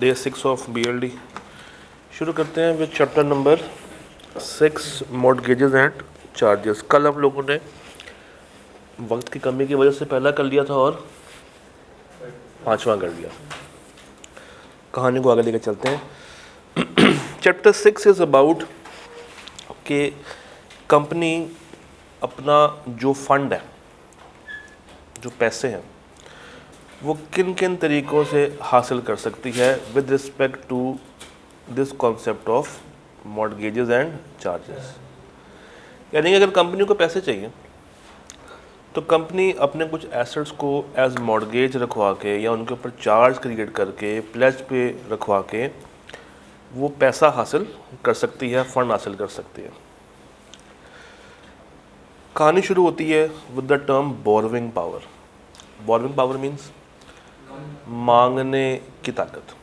Day 6 of BLD शुरू करते हैं with chapter number 6 mortgages and charges. कल हम लोगों ने वक्त की कमी की वजह से पहला कर लिया था और पांचवा कर लिया। कहानी को आगे लेकर चलते हैं। चैप्टर 6 इज़ अबाउट कि कंपनी अपना जो फंड है, जो पैसे हैं, वो किन किन तरीक़ों से हासिल कर सकती है with respect to this concept of mortgages and charges. यानी कि अगर कंपनी को पैसे चाहिए तो कंपनी अपने कुछ एसेट्स को एज मॉर्टगेज रखवा के या उनके ऊपर चार्ज क्रिएट करके प्लेज पे रखवा के वो पैसा हासिल कर सकती है, फंड हासिल कर सकती है। कहानी शुरू होती है with the term borrowing power. Borrowing power means मांगने की ताकत।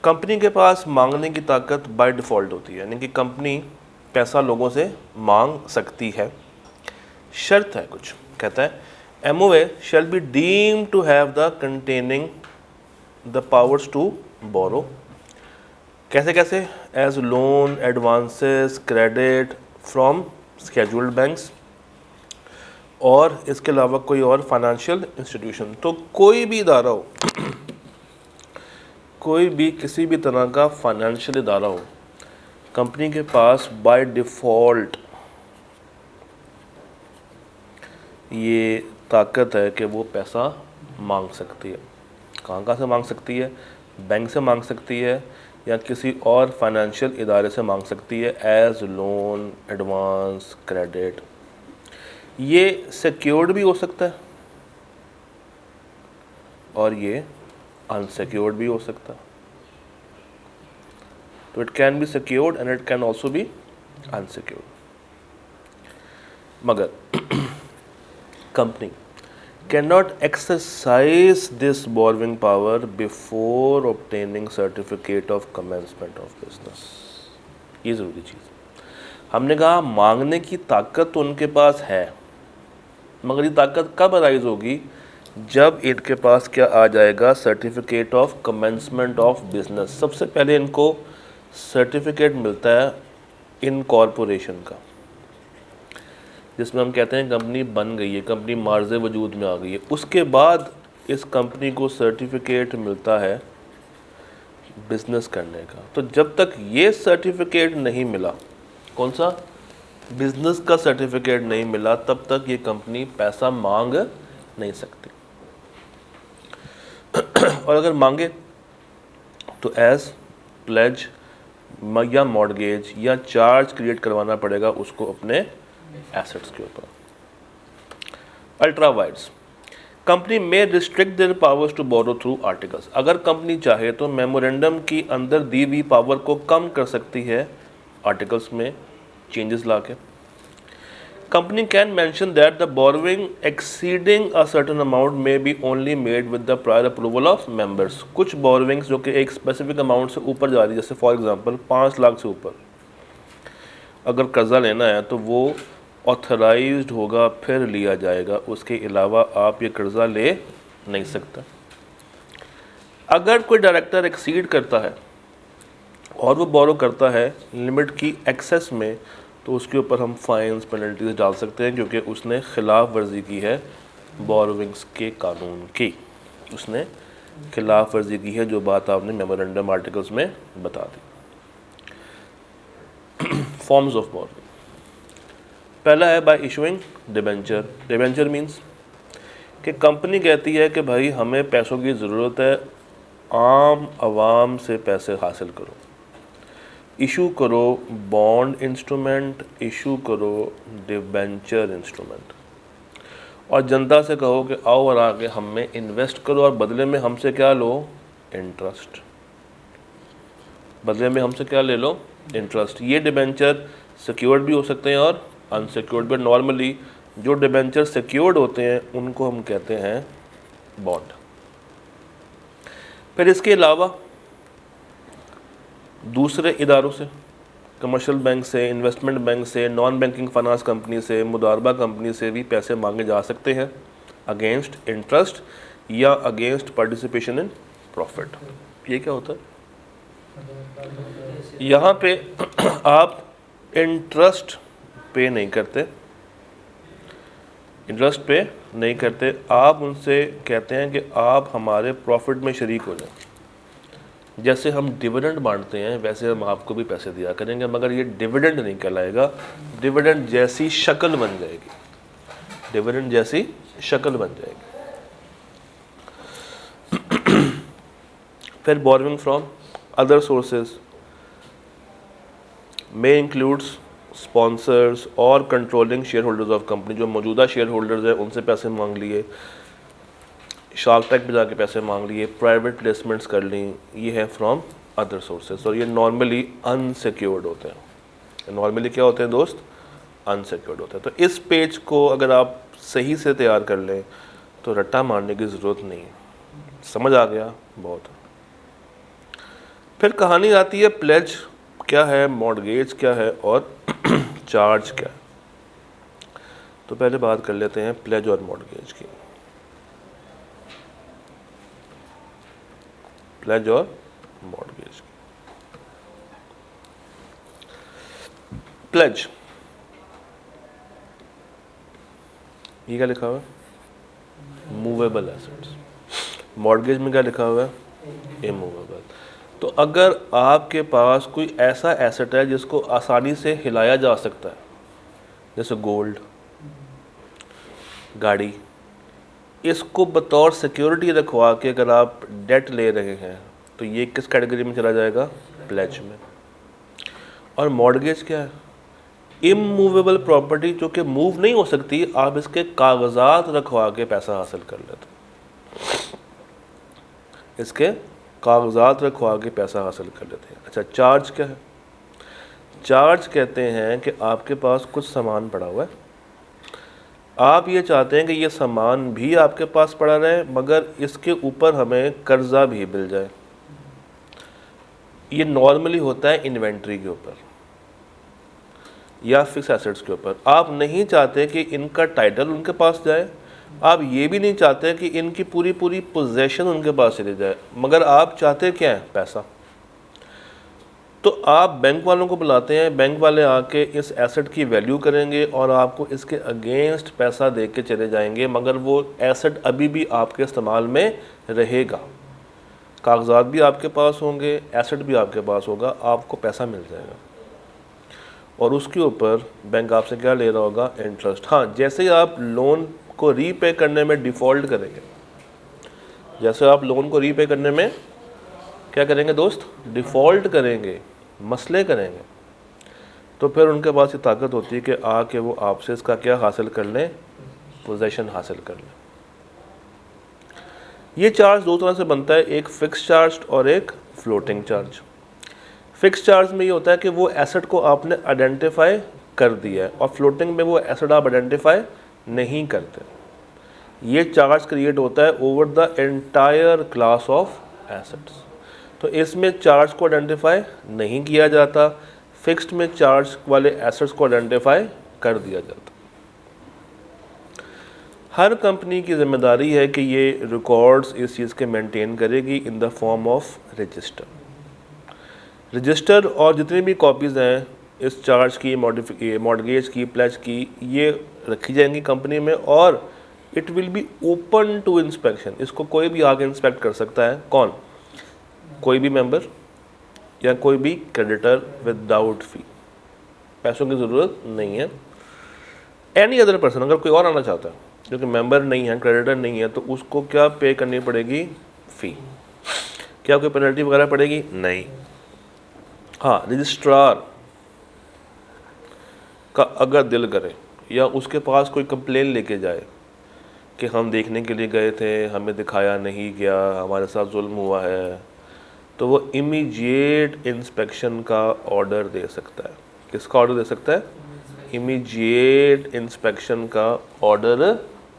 कंपनी के पास मांगने की ताकत बाय डिफ़ॉल्ट होती है, यानी कि कंपनी पैसा लोगों से मांग सकती है। शर्त है कुछ, कहता है MOA shall be deemed to have the containing the powers to borrow. कैसे कैसे? As loan, advances, credit from scheduled banks और इसके अलावा कोई और फाइनेंशियल इंस्टीट्यूशन। तो कोई भी इदारा हो, कोई भी किसी भी तरह का फाइनेंशियल इदारा हो, कंपनी के पास बाय डिफ़ॉल्ट ये ताकत है कि वो पैसा मांग सकती है। कहाँ से मांग सकती है? बैंक से मांग सकती है या किसी और फाइनेंशियल इदारे से मांग सकती है एज लोन, एडवांस, क्रेडिट। ये सिक्योर्ड भी हो सकता है और ये अनसिक्योर्ड भी हो सकता है। तो it can be secured and it can also be unsecured. मगर company can not exercise this borrowing power before obtaining certificate of commencement of business. ये ज़रूरी चीज़। हमने कहा मांगने की ताकत तो उनके पास है, मगर ये ताकत कब अराइज होगी? जब इनके पास क्या आ जाएगा? Certificate of commencement of business. सबसे पहले इनको सर्टिफिकेट मिलता है इनकॉर्पोरेशन का, जिसमें हम कहते हैं कंपनी बन गई है, कंपनी मार्ज़े वजूद में आ गई है। उसके बाद इस कंपनी को सर्टिफिकेट मिलता है बिजनेस करने का। तो जब तक ये सर्टिफिकेट नहीं मिला, कौन सा? बिजनेस का सर्टिफिकेट नहीं मिला, तब तक ये कंपनी पैसा मांग नहीं सकती। और अगर मांगे तो एज प्लेज या मॉर्टगेज या चार्ज क्रिएट करवाना पड़ेगा उसको अपने एसेट्स के ऊपर। अल्ट्रा वाइड्स कंपनी में restrict their powers to borrow through articles. अगर कंपनी चाहे तो मेमोरेंडम की अंदर दी हुई पावर को कम कर सकती है आर्टिकल्स में चेंजेस ला के। Company can mention that the borrowing exceeding a certain amount may be only made with the prior approval of members. कुछ बोरोइंग्स जो कि एक स्पेसिफिक अमाउंट से ऊपर जा रही है, जैसे फॉर एग्जांपल 5 लाख से ऊपर अगर कर्जा लेना है तो वो ऑथराइज्ड होगा, फिर लिया जाएगा। उसके अलावा आप ये कर्जा ले नहीं सकते। अगर कोई डायरेक्टर एक्सीड करता है और वो बोरो करता है लिमिट की एक्सेस में, तो उसके ऊपर हम फाइन्स, पेनल्टीज डाल सकते हैं, क्योंकि उसने खिलाफ वर्जी की है बोरोइंग्स के कानून की। उसने खिलाफ वर्जी की है, जो बात आपने मेमोरेंडम आर्टिकल्स में बता दी। Forms of borrowing. पहला है bye issuing debenture. Debenture means कि कंपनी कहती है कि भाई हमें पैसों की ज़रूरत है, आम आवाम से पैसे हासिल करो, इशू करो बॉन्ड इंस्ट्रूमेंट, इशू करो डिबेंचर इंस्ट्रूमेंट, और जनता से कहो कि आओ और आके हमें इन्वेस्ट करो और बदले में हमसे क्या लो? इंटरेस्ट। बदले में हमसे क्या ले लो? इंटरेस्ट। ये डिबेंचर सिक्योर्ड भी हो सकते हैं और अनसिक्योर्ड भी। नॉर्मली जो डिबेंचर सिक्योर्ड होते हैं उनको हम कहते हैं बॉन्ड। फिर इसके अलावा दूसरे इदारों से, कमर्शियल बैंक से, इन्वेस्टमेंट बैंक से, नॉन बैंकिंग फाइनेंस कंपनी से, मुदारबा कंपनी से भी पैसे मांगे जा सकते हैं अगेंस्ट इंटरेस्ट या अगेंस्ट पार्टिसिपेशन इन प्रॉफिट। ये क्या होता है? यहाँ पे आप इंटरेस्ट पे नहीं करते, इंटरेस्ट पे नहीं करते, आप उनसे कहते हैं कि आप हमारे प्रॉफिट में शरीक हो जाए। जैसे हम डिविडेंड बांटते हैं वैसे हम आपको भी पैसे दिया करेंगे, मगर ये डिविडेंड नहीं कहलाएगा, डिविडेंड जैसी शक्ल बन जाएगी, डिविडेंड जैसी शक्ल बन जाएगी। फिर बोरोइंग फ्रॉम अदर सोर्सेज में इंक्लूड्स स्पॉन्सर्स और controlling share holders of company, जो मौजूदा शेयर होल्डर्स हैं उनसे पैसे मांग लिए, शार्क टैंक पे जाके पैसे मांग लिए, प्राइवेट प्लेसमेंट्स कर ली, ये है फ्रॉम अदर सोर्सेज। और ये नॉर्मली अनसिक्योर्ड होते हैं। नॉर्मली क्या होते हैं दोस्त? अनसिक्योर्ड होते हैं। तो इस पेज को अगर आप सही से तैयार कर लें तो रट्टा मारने की ज़रूरत नहीं है। समझ आ गया? बहुत। फिर कहानी आती है प्लेज क्या है, मॉर्गेज क्या है और चार्ज क्या है। तो पहले बात कर लेते हैं प्लेज और मॉर्गेज की। प्लेज और मॉर्गेज की। प्लेज, ये क्या लिखा हुआ है? Movable assets. मॉर्गेज में क्या लिखा हुआ है? इमूवेबल। तो अगर आपके पास कोई ऐसा एसेट है जिसको आसानी से हिलाया जा सकता है, जैसे गोल्ड, गाड़ी, इसको बतौर सिक्योरिटी रखवा के अगर आप डेट ले रहे हैं तो ये किस कैटेगरी में चला जाएगा? प्लेज में। और मॉर्गेज क्या है? इमूवेबल प्रॉपर्टी, जो कि मूव नहीं हो सकती, आप इसके कागजात रखवा के पैसा हासिल कर लेते हैं, इसके कागजात रखवा के पैसा हासिल कर लेते हैं। अच्छा, चार्ज क्या है? चार्ज कहते हैं कि आपके पास कुछ सामान पड़ा हुआ है, आप ये चाहते हैं कि ये सामान भी आपके पास पड़ा रहे मगर इसके ऊपर हमें कर्जा भी मिल जाए। ये नॉर्मली होता है इन्वेंट्री के ऊपर या फिक्स एसेट्स के ऊपर। आप नहीं चाहते कि इनका टाइटल उनके पास जाए, आप ये भी नहीं चाहते कि इनकी पूरी पूरी पोजेशन उनके पास चली जाए, मगर आप चाहते क्या है? पैसा। तो आप बैंक वालों को बुलाते हैं, बैंक वाले आके इस एसेट की वैल्यू करेंगे और आपको इसके अगेंस्ट पैसा दे के चले जाएंगे, मगर वो एसेट अभी भी आपके इस्तेमाल में रहेगा, कागजात भी आपके पास होंगे, एसेट भी आपके पास होगा, आपको पैसा मिल जाएगा। और उसके ऊपर बैंक आपसे क्या ले रहा होगा? इंटरेस्ट। हाँ, जैसे ही आप लोन को रीपे करने में डिफ़ॉल्ट करेंगे, जैसे आप लोन को रीपे करने में क्या करेंगे दोस्त? डिफ़ॉल्ट करेंगे, मसले करेंगे, तो फिर उनके पास ये ताकत होती है कि आके वो आपसे इसका क्या हासिल कर लें? पोजेशन हासिल कर लें। ये चार्ज दो तरह से बनता है, एक फिक्स चार्ज और एक फ्लोटिंग चार्ज। फिक्स चार्ज में ये होता है कि वो एसेट को आपने आइडेंटिफाई कर दिया है, और फ्लोटिंग में वो एसेट आप आइडेंटिफाई नहीं करते। ये चार्ज क्रिएट होता है over the entire class of assets. तो इसमें चार्ज को आइडेंटिफाई नहीं किया जाता, फिक्स्ड में चार्ज वाले एसेट्स को आइडेंटिफाई कर दिया जाता। हर कंपनी की जिम्मेदारी है कि ये रिकॉर्ड्स इस चीज़ के मेंटेन करेगी in the form of register. Register और जितनी भी कॉपीज़ हैं इस चार्ज की, मॉर्गेज की, प्लेज की, ये रखी जाएंगी कंपनी में, और it will be open to inspection. इसको कोई भी आगे इंस्पेक्ट कर सकता है। कौन? कोई भी मेंबर या कोई भी क्रेडिटर विदाउट फ़ी, पैसों की ज़रूरत नहीं है। एनी अदर पर्सन, अगर कोई और आना चाहता है जो कि मेंबर नहीं है, क्रेडिटर नहीं है, तो उसको क्या पे करनी पड़ेगी? फ़ी। क्या कोई पेनल्टी वगैरह पड़ेगी? नहीं। हाँ, रजिस्ट्रार का अगर दिल करे या उसके पास कोई कंप्लेन लेके जाए कि हम देखने के लिए गए थे, हमें दिखाया नहीं गया, हमारे साथ जुल्म हुआ है, तो वो इमीडिएट इंस्पेक्शन का ऑर्डर दे सकता है। किसका ऑर्डर दे सकता है? इमीडिएट इंस्पेक्शन का ऑर्डर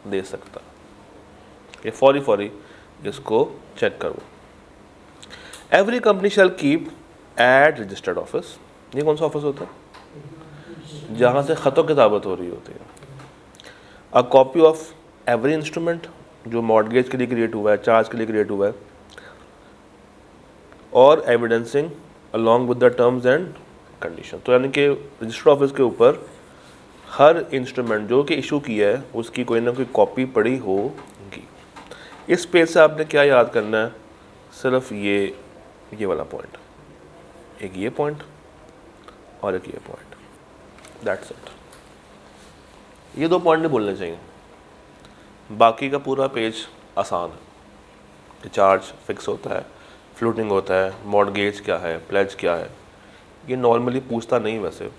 दे सकता है। ये फौरी इसको चेक करो। Every company shall keep at registered office. ये कौन सा ऑफिस होता है? जहाँ से ख़त किताबत हो रही होती है। अ कॉपी ऑफ एवरी इंस्ट्रूमेंट जो मॉर्गेज के लिए क्रिएट हुआ है, चार्ज के लिए क्रिएट हुआ है, और evidencing along with the terms and condition. तो यानी कि रजिस्टर ऑफिस के ऊपर हर इंस्ट्रूमेंट जो कि इशू किया है उसकी कोई ना कोई कॉपी पड़ी होगी। इस पेज से आपने क्या याद करना है, सिर्फ ये वाला पॉइंट, एक ये पॉइंट और एक ये पॉइंट, दैट्स इट। ये 2 पॉइंट नहीं बोलने चाहिए, बाकी का पूरा पेज आसान है कि चार्ज फिक्स होता है, फ्लोटिंग होता है, मॉर्गेज क्या है, प्लेज क्या है, ये नॉर्मली पूछता नहीं वैसे,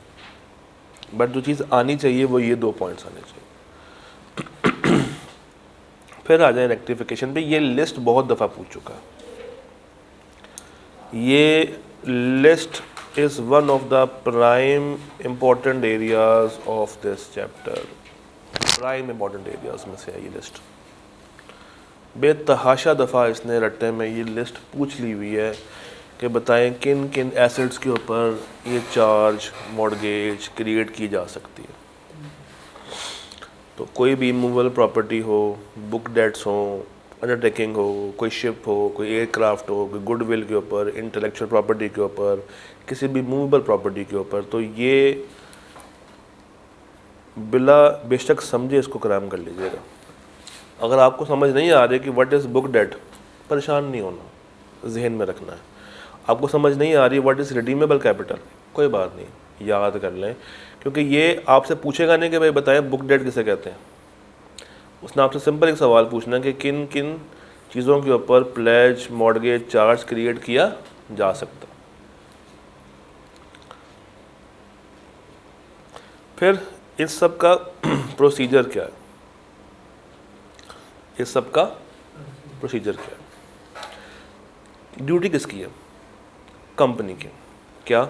बट जो चीज़ आनी चाहिए वो ये 2 पॉइंट्स आने चाहिए। फिर आ जाए रेक्टिफिकेशन पे। ये लिस्ट बहुत दफ़ा पूछ चुका है। ये list is one of the prime important areas of this chapter. Prime important areas में से है ये लिस्ट। बेतहाशा दफ़ा इसने रट्टे में ये लिस्ट पूछ ली हुई है कि बताएं किन किन एसेट्स के ऊपर ये चार्ज मॉर्गेज क्रिएट की जा सकती है। तो कोई भी मूवेबल प्रॉपर्टी हो, बुक डेट्स हो, अंडरटेकिंग हो, कोई शिप हो, कोई एयरक्राफ्ट हो, कोई गुडविल के ऊपर, इंटेलेक्चुअल प्रॉपर्टी के ऊपर, किसी भी मूवेबल प्रॉपर्टी के ऊपर, तो ये बिला बेशक समझे इसको कराम कर लीजिएगा। अगर आपको समझ नहीं आ रही कि व्हाट इज़ बुक डेट, परेशान नहीं होना, जहन में रखना है। आपको समझ नहीं आ रही व्हाट इज़ रिडीमेबल कैपिटल, कोई बात नहीं, याद कर लें, क्योंकि ये आपसे पूछेगा नहीं कि भाई बताएं बुक डेट किसे कहते हैं। उसने आपसे सिंपल एक सवाल पूछना है कि किन किन चीज़ों के ऊपर प्लेज मॉर्गेज चार्ज क्रिएट किया जा सकता। फिर इस सब का प्रोसीजर क्या है, इस सब का प्रोसीजर क्या है। ड्यूटी किसकी है, कंपनी की। क्या,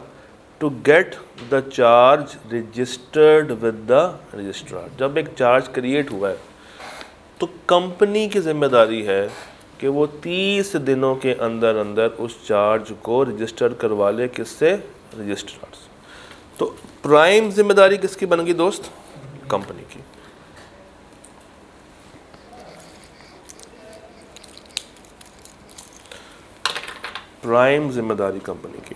to get the charge registered with the registrar. जब एक चार्ज क्रिएट हुआ है तो कंपनी की जिम्मेदारी है कि वो 30 दिनों के अंदर अंदर उस चार्ज को रजिस्टर करवा ले, किससे, रजिस्ट्रार से। तो प्राइम जिम्मेदारी किसकी बन गई दोस्त, कंपनी की। प्राइम जिम्मेदारी कंपनी की।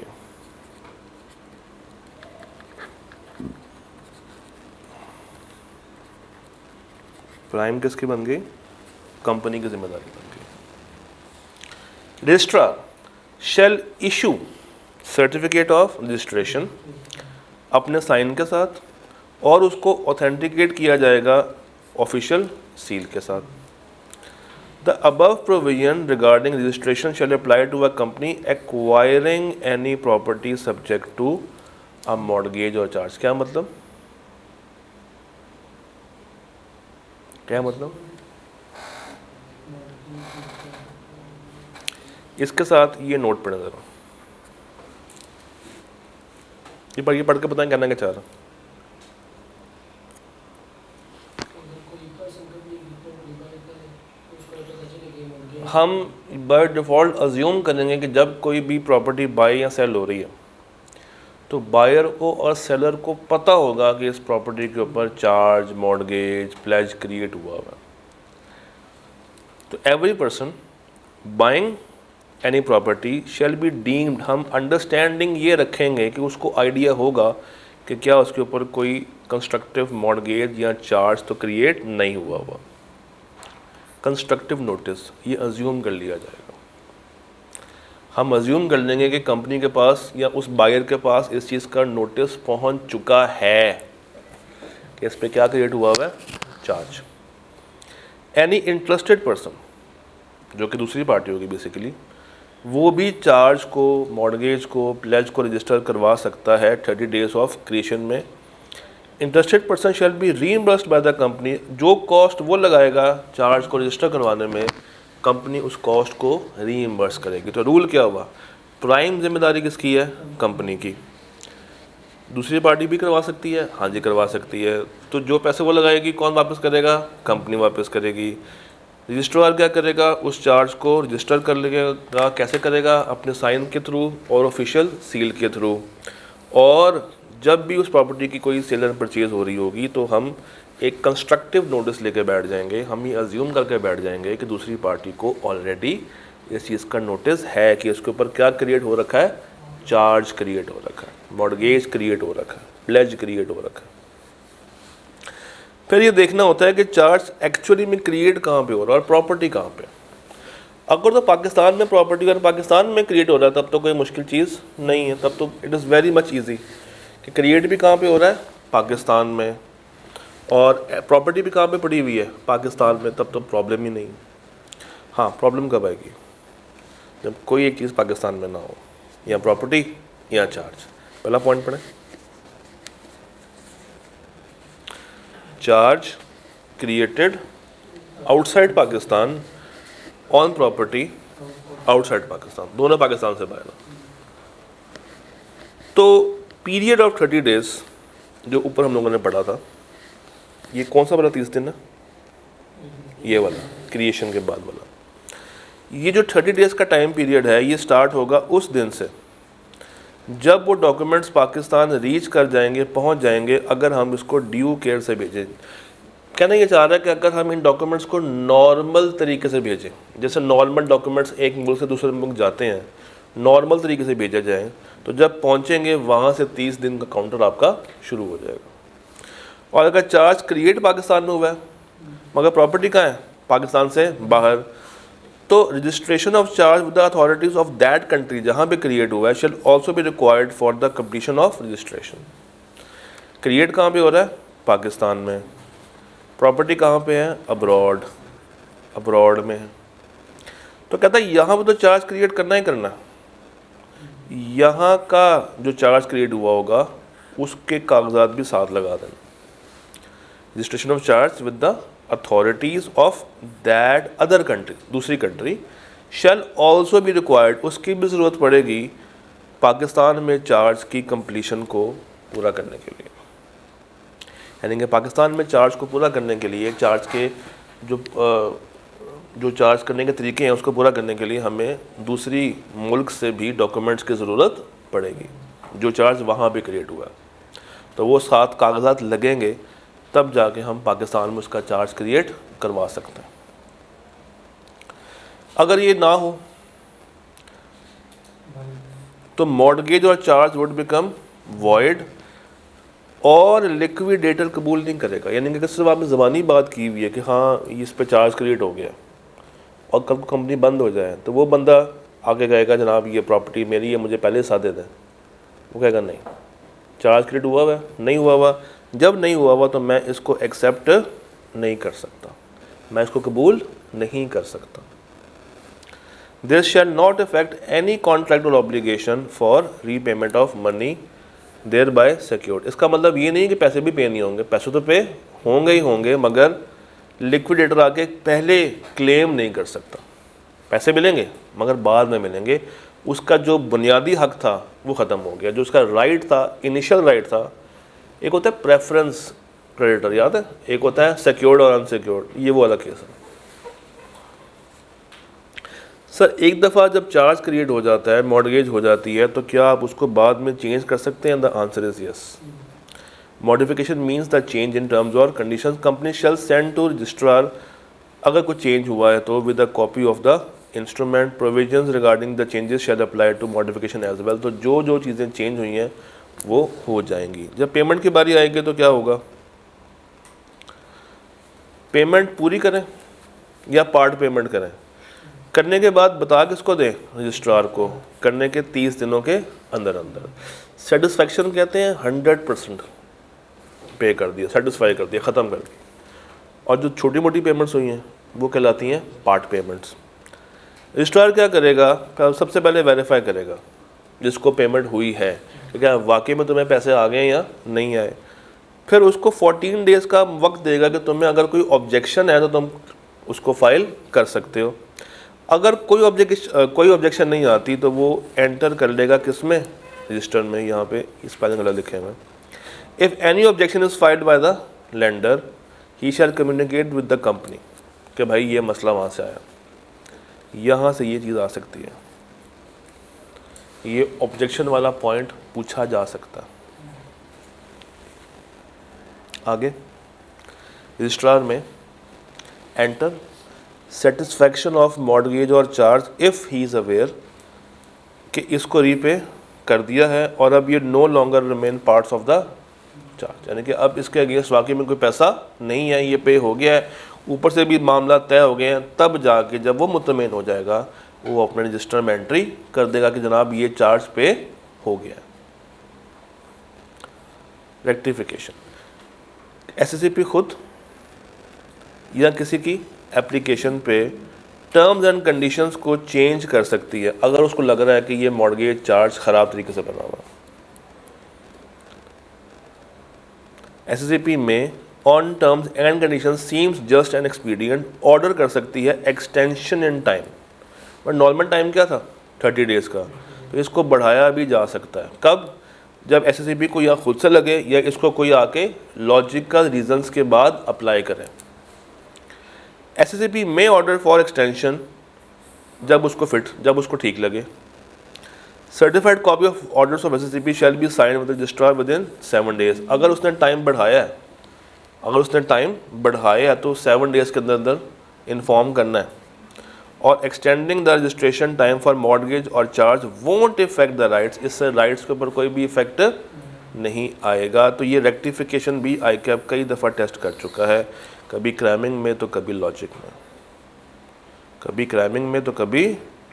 प्राइम किसकी बन गई, कंपनी की जिम्मेदारी बन गई। Registrar shall issue certificate of registration अपने साइन के साथ, और उसको ऑथेंटिकेट किया जाएगा ऑफिशियल सील के साथ। The above provision regarding registration shall apply to a company acquiring any property subject to a mortgage और चार्ज। क्या मतलब, क्या मतलब, इसके साथ ये नोट पढ़े जरा, ये पढ़ के बताएं कहना क्या चाह रहा। हम बाय डिफ़ॉल्ट अज्यूम करेंगे कि जब कोई भी प्रॉपर्टी बाय या सेल हो रही है तो बायर को और सेलर को पता होगा कि इस प्रॉपर्टी के ऊपर चार्ज मॉर्गेज प्लेज क्रिएट हुआ हुआ। तो every person buying any property shell be deemed, हम अंडरस्टैंडिंग ये रखेंगे कि उसको आइडिया होगा कि क्या उसके ऊपर कोई कंस्ट्रक्टिव मॉर्गेज या चार्ज तो क्रिएट नहीं हुआ हुआ। कंस्ट्रक्टिव नोटिस ये अज्यूम कर लिया जाएगा। हम अज्यूम कर लेंगे कि कंपनी के पास या उस बायर के पास इस चीज़ का नोटिस पहुंच चुका है कि इस पर क्या क्रिएट हुआ हुआ है, चार्ज। एनी इंटरेस्टेड पर्सन, जो कि दूसरी पार्टी होगी बेसिकली, वो भी चार्ज को मॉर्गेज को प्लेज को रजिस्टर करवा सकता है 30 डेज ऑफ क्रिएशन में। Interested person shall be reimbursed by the company, जो कॉस्ट वो लगाएगा चार्ज को रजिस्टर करवाने में कंपनी उस कॉस्ट को रीइंबर्स करेगी। तो रूल क्या हुआ, प्राइम जिम्मेदारी किसकी है, कंपनी की। दूसरी पार्टी भी करवा सकती है, हाँ जी करवा सकती है। तो जो पैसे वो लगाएगी कौन वापस करेगा, कंपनी वापस करेगी। रजिस्ट्रार क्या करेगा, उस चार्ज को रजिस्टर कर लेगा। कैसे करेगा, अपने साइन के थ्रू और ऑफिशियल सील के थ्रू। और जब भी उस प्रॉपर्टी की कोई सेल एंड परचेज हो रही होगी तो हम एक कंस्ट्रक्टिव नोटिस लेके बैठ जाएंगे, हम ये अज्यूम करके बैठ जाएंगे कि दूसरी पार्टी को ऑलरेडी इस चीज़ का नोटिस है कि उसके ऊपर क्या क्रिएट हो रखा है, चार्ज क्रिएट हो रखा है, मॉर्गेज क्रिएट हो रखा है, प्लेज क्रिएट हो रखा है। फिर ये देखना होता है कि चार्ज एक्चुअली में क्रिएट कहाँ पे हो रहा है और प्रॉपर्टी कहाँ पे। अगर तो पाकिस्तान में प्रॉपर्टी अगर पाकिस्तान में क्रिएट हो रहा है तब तो कोई मुश्किल चीज़ नहीं है, तब तो it is very much easy कि क्रिएट भी कहाँ पे हो रहा है, पाकिस्तान में, और प्रॉपर्टी भी कहाँ पे पड़ी हुई है, पाकिस्तान में, तब तो प्रॉब्लम ही नहीं। हाँ, प्रॉब्लम कब आएगी, जब कोई एक चीज़ पाकिस्तान में ना हो, या प्रॉपर्टी या चार्ज। पहला पॉइंट पढ़ें, charge created outside Pakistan on property outside Pakistan, दोनों पाकिस्तान से बाहर। तो पीरियड ऑफ 30 डेज जो ऊपर हम लोगों ने पढ़ा था, ये कौन सा वाला 30 दिन है, ये वाला क्रिएशन के बाद वाला। ये जो 30 डेज का टाइम पीरियड है, ये स्टार्ट होगा उस दिन से जब वो डॉक्यूमेंट्स पाकिस्तान रीच कर जाएंगे, पहुंच जाएंगे, अगर हम इसको ड्यू केयर से भेजें। कहना ये चाह रहा है कि अगर हम इन डॉक्यूमेंट्स को नॉर्मल तरीके से भेजें, जैसे नॉर्मल डॉक्यूमेंट्स एक मुल्क से दूसरे मुल्क जाते हैं, नॉर्मल तरीके से भेजा जाए, तो जब पहुंचेंगे वहाँ से 30 दिन का काउंटर आपका शुरू हो जाएगा। और अगर चार्ज क्रिएट पाकिस्तान में हुआ है मगर प्रॉपर्टी कहाँ है, पाकिस्तान से बाहर, तो registration of charge with the authorities of that country जहाँ पे क्रिएट हुआ है shell also be required for the completion of registration. Create कहाँ पे हो रहा है, पाकिस्तान में, प्रॉपर्टी कहाँ पे है, अब्रॉड, अब्रॉड में है। तो कहता है यहाँ पे तो चार्ज क्रिएट करना ही करना, यहाँ का जो चार्ज क्रिएट हुआ होगा उसके कागजात भी साथ लगा देना। Registration of charge with the authorities of that other country, दूसरी country, shall also be required, उसकी भी ज़रूरत पड़ेगी पाकिस्तान में चार्ज की कंप्लीशन को पूरा करने के लिए। यानी कि पाकिस्तान में चार्ज को पूरा करने के लिए, चार्ज के जो चार्ज करने के तरीके हैं उसको पूरा करने के लिए हमें दूसरी मुल्क से भी डॉक्यूमेंट्स की ज़रूरत पड़ेगी जो चार्ज वहाँ पे क्रिएट हुआ है। तो वो 7 कागजात लगेंगे, तब जाके हम पाकिस्तान में उसका चार्ज क्रिएट करवा सकते हैं। अगर ये ना हो तो मॉर्गेज और चार्ज वुड बिकम वॉइड, और लिक्विडेटर कबूल नहीं करेगा। यानी कि सिर्फ आपने ज़बानी बात की हुई है कि हाँ इस पे चार्ज क्रिएट हो गया और कब कंपनी बंद हो जाए तो वो बंदा आगे कहेगा जनाब ये प्रॉपर्टी मेरी है, मुझे पहले साथ दे दें। वो कहेगा नहीं, चार्ज क्रिएट हुआ हुआ है, नहीं हुआ हुआ, जब नहीं हुआ हुआ तो मैं इसको एक्सेप्ट नहीं कर सकता, मैं इसको कबूल नहीं कर सकता। This shall not affect any contract और obligation for repayment of money thereby secured. इसका मतलब ये नहीं कि पैसे भी पे नहीं होंगे, पैसे तो पे होंगे ही होंगे, मगर लिक्विडेटर आके पहले क्लेम नहीं कर सकता। पैसे मिलेंगे मगर बाद में मिलेंगे, उसका जो बुनियादी हक था वो ख़त्म हो गया, जो उसका राइट था, इनिशियल राइट था। एक होता है प्रेफरेंस क्रेडिटर, याद है, एक होता है सिक्योर्ड और अनसिक्योर्ड, ये वो अलग केस है। सर एक दफ़ा जब चार्ज क्रिएट हो जाता है, मॉर्गेज हो जाती है, तो क्या आप उसको बाद में चेंज कर सकते हैं? The answer is yes. Modification means the change in terms और conditions company shall send to registrar, अगर कुछ चेंज हुआ है तो with a copy of the instrument, provisions regarding the changes shall apply to modification as well. तो जो जो चीज़ें चेंज हुई हैं वो हो जाएंगी। जब पेमेंट की बारी आएगी तो क्या होगा, पेमेंट पूरी करें या पार्ट पेमेंट करें? करने के बाद बता किसको दें? रजिस्ट्रार को, करने के 30 दिनों के अंदर अंदर। सेटिस्फैक्शन कहते हैं 100% पे कर दिया, सेटिस्फाई कर दिया, ख़त्म कर दिया। और जो छोटी मोटी पेमेंट्स हुई हैं वो कहलाती हैं पार्ट पेमेंट्स। रजिस्ट्रार क्या करेगा, सबसे पहले वेरीफाई करेगा जिसको पेमेंट हुई है कि क्या वाकई में तुम्हें पैसे आ गए या नहीं आए। फिर उसको 14 डेज़ का वक्त देगा कि तुम्हें अगर कोई ऑब्जेक्शन है तो तुम उसको फाइल कर सकते हो। अगर कोई ऑब्जेक्शन नहीं आती तो वो एंटर कर लेगा किस में, रजिस्टर में। यहाँ पे स्पेलिंग गलत लिखे हुए। If any objection is filed by the lender he shall communicate with the company कि भाई ये मसला वहाँ से आया, यहाँ से ये चीज़ आ सकती है, ये ऑब्जेक्शन वाला पॉइंट पूछा जा सकता। आगे रजिस्ट्रार में एंटर सेटिस्फैक्शन ऑफ मॉर्गेज और charge if he is aware कि इसको रीपे कर दिया है और अब ये no longer remain parts of the charge, यानी कि अब इसके अगेंस्ट वाकई में कोई पैसा नहीं है, ये पे हो गया है, ऊपर से भी मामला तय हो गए हैं, तब जाके जब वो मुतमईन हो जाएगा वो अपने रजिस्टर में एंट्री कर देगा कि जनाब ये चार्ज पे हो गया है। रेक्टिफिकेशन, एसएससीपी खुद या किसी की एप्लीकेशन पे टर्म्स एंड कंडीशंस को चेंज कर सकती है अगर उसको लग रहा है कि ये मॉर्गेज चार्ज ख़राब तरीके से बना हुआ है। एसएससीपी में on terms and conditions seems just and expedient order कर सकती है extension in time, but normal time क्या था 30 डेज़ का, तो इसको बढ़ाया भी जा सकता है। कब? जब एसएससीपी को या खुद से लगे या इसको कोई आके लॉजिकल रीजंस के बाद अप्लाई करे। एसएससीपी में ऑर्डर फॉर एक्सटेंशन जब उसको ठीक लगे। Certified copy of orders of SSCP shall be sign with registrar within 7 days. अगर उसने टाइम बढ़ाया है तो 7 डेज़ के अंदर इन्फॉर्म करना है। और extending the registration time for mortgage और charge won't effect the rights, इससे राइट्स के ऊपर कोई भी इफेक्ट नहीं आएगा। तो ये रेक्टिफिकेशन भी आईकैप कई दफ़ा टेस्ट कर चुका है, कभी क्रैमिंग में तो कभी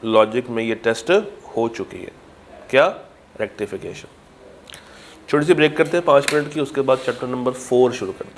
लॉजिक में, ये टेस्ट हो चुकी है। क्या? रेक्टिफिकेशन। छोटी सी ब्रेक करते हैं 5 मिनट की, उसके बाद चैप्टर नंबर 4 शुरू करते हैं।